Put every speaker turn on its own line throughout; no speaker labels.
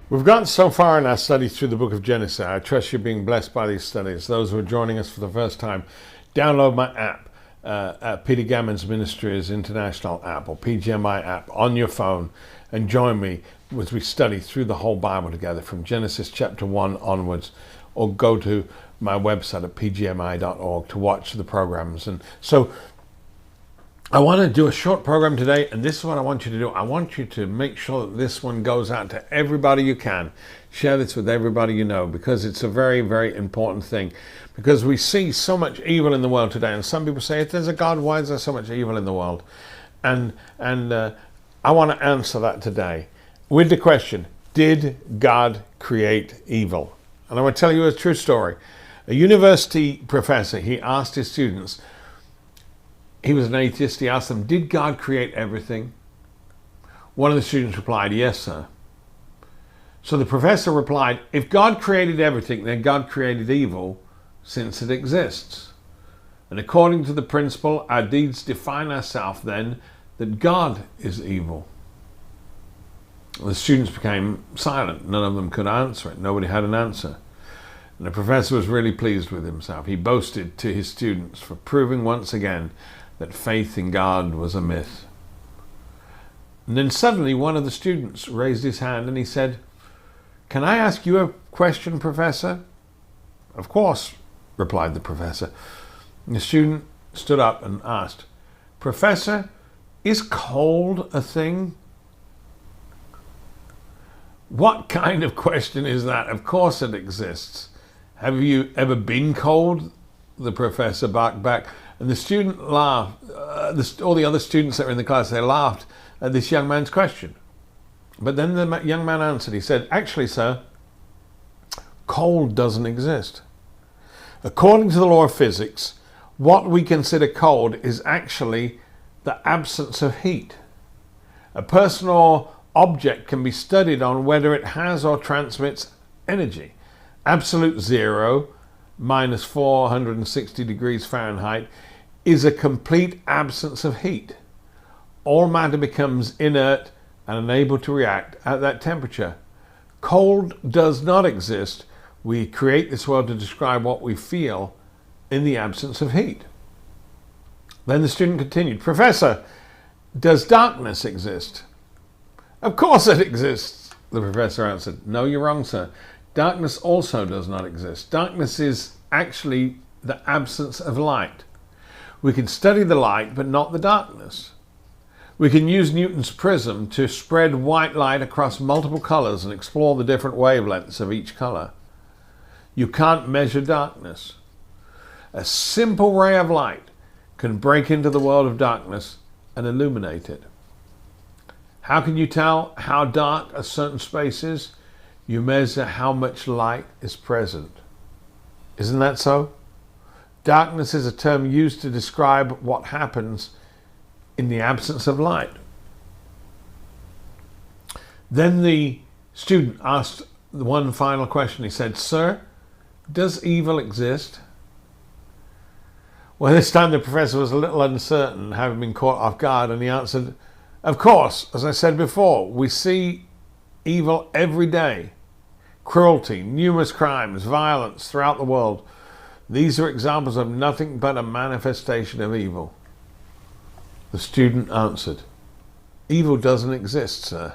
We've gotten so far in our study through the book of Genesis. I trust you're being blessed by these studies. Those who are joining us for the first time, download my app, Peter Gammons Ministries International app, or PGMI app, on your phone, and join me as we study through the whole Bible together from Genesis chapter 1 onwards, or go to my website at pgmi.org to watch the programs. And so I want to do a short program today, and this is what I want you to do. I want you to make sure that this one goes out to everybody you can. Share this with everybody you know, because it's a very, very important thing. Because we see so much evil in the world today, and some people say, if there's a God, why is there so much evil in the world? And I want to answer that today with the question, did God create evil? And I want to tell you a true story. A university professor, he asked his students, he was an atheist, he asked them, did God create everything? One of the students replied, yes, sir. So the professor replied, if God created everything, then God created evil, since it exists. And according to the principle, our deeds define ourselves then, that God is evil. The students became silent. None of them could answer it. Nobody had an answer. And the professor was really pleased with himself. He boasted to his students for proving once again that faith in God was a myth. And then suddenly one of the students raised his hand and he said, can I ask you a question, Professor? Of course, replied the professor. And the student stood up and asked, Professor, is cold a thing? What kind of question is that? Of course it exists. Have you ever been cold? The professor barked back. And the student laughed. All the other students that were in the class, they laughed at this young man's question. But then the young man answered. He said, actually, sir, cold doesn't exist. According to the law of physics, what we consider cold is actually the absence of heat. A person or object can be studied on whether it has or transmits energy. Absolute zero, minus 460 degrees Fahrenheit, is a complete absence of heat. All matter becomes inert and unable to react at that temperature. Cold does not exist. We create this world to describe what we feel in the absence of heat. Then the student continued, Professor, does darkness exist? Of course it exists, the professor answered. No, you're wrong, sir. Darkness also does not exist. Darkness is actually the absence of light. We can study the light, but not the darkness. We can use Newton's prism to spread white light across multiple colors and explore the different wavelengths of each color. You can't measure darkness. A simple ray of light can break into the world of darkness and illuminate it. How can you tell how dark a certain space is? You measure how much light is present. Isn't that so? Darkness is a term used to describe what happens in the absence of light. Then the student asked one final question. He said, Sir, does evil exist? Well, this time the professor was a little uncertain, having been caught off guard, and he answered, of course, as I said before, we see evil every day. Cruelty, numerous crimes, violence throughout the world. These are examples of nothing but a manifestation of evil. The student answered, evil doesn't exist, sir,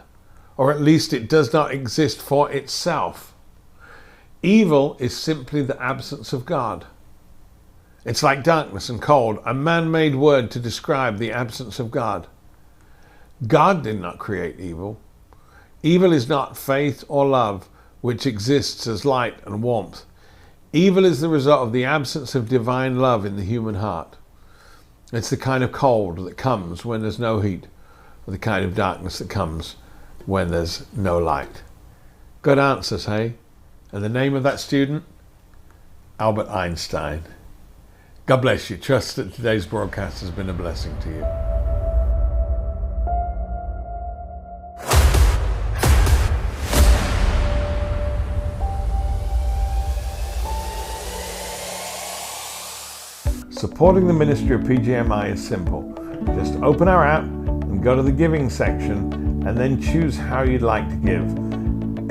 or at least it does not exist for itself. Evil is simply the absence of God. It's like darkness and cold, a man-made word to describe the absence of God. God did not create evil. Evil is not faith or love, which exists as light and warmth. Evil is the result of the absence of divine love in the human heart. It's the kind of cold that comes when there's no heat, or the kind of darkness that comes when there's no light. Good answers, hey? And the name of that student? Albert Einstein. God bless you. Trust that today's broadcast has been a blessing to you. Supporting the ministry of PGMI is simple. Just open our app and go to the giving section and then choose how you'd like to give.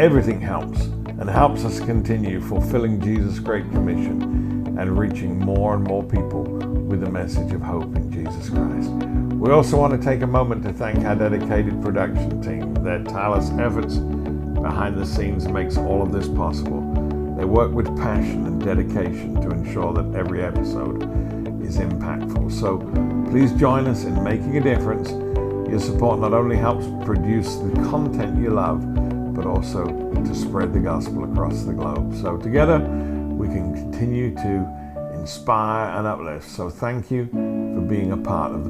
Everything helps, and helps us continue fulfilling Jesus' Great Commission and reaching more and more people with the message of hope in Jesus Christ. We also want to take a moment to thank our dedicated production team. Their tireless efforts behind the scenes makes all of this possible. They work with passion and dedication to ensure that every episode is impactful. So please join us in making a difference. Your support not only helps produce the content you love, but also to spread the gospel across the globe. So together we can continue to inspire and uplift. So thank you for being a part of the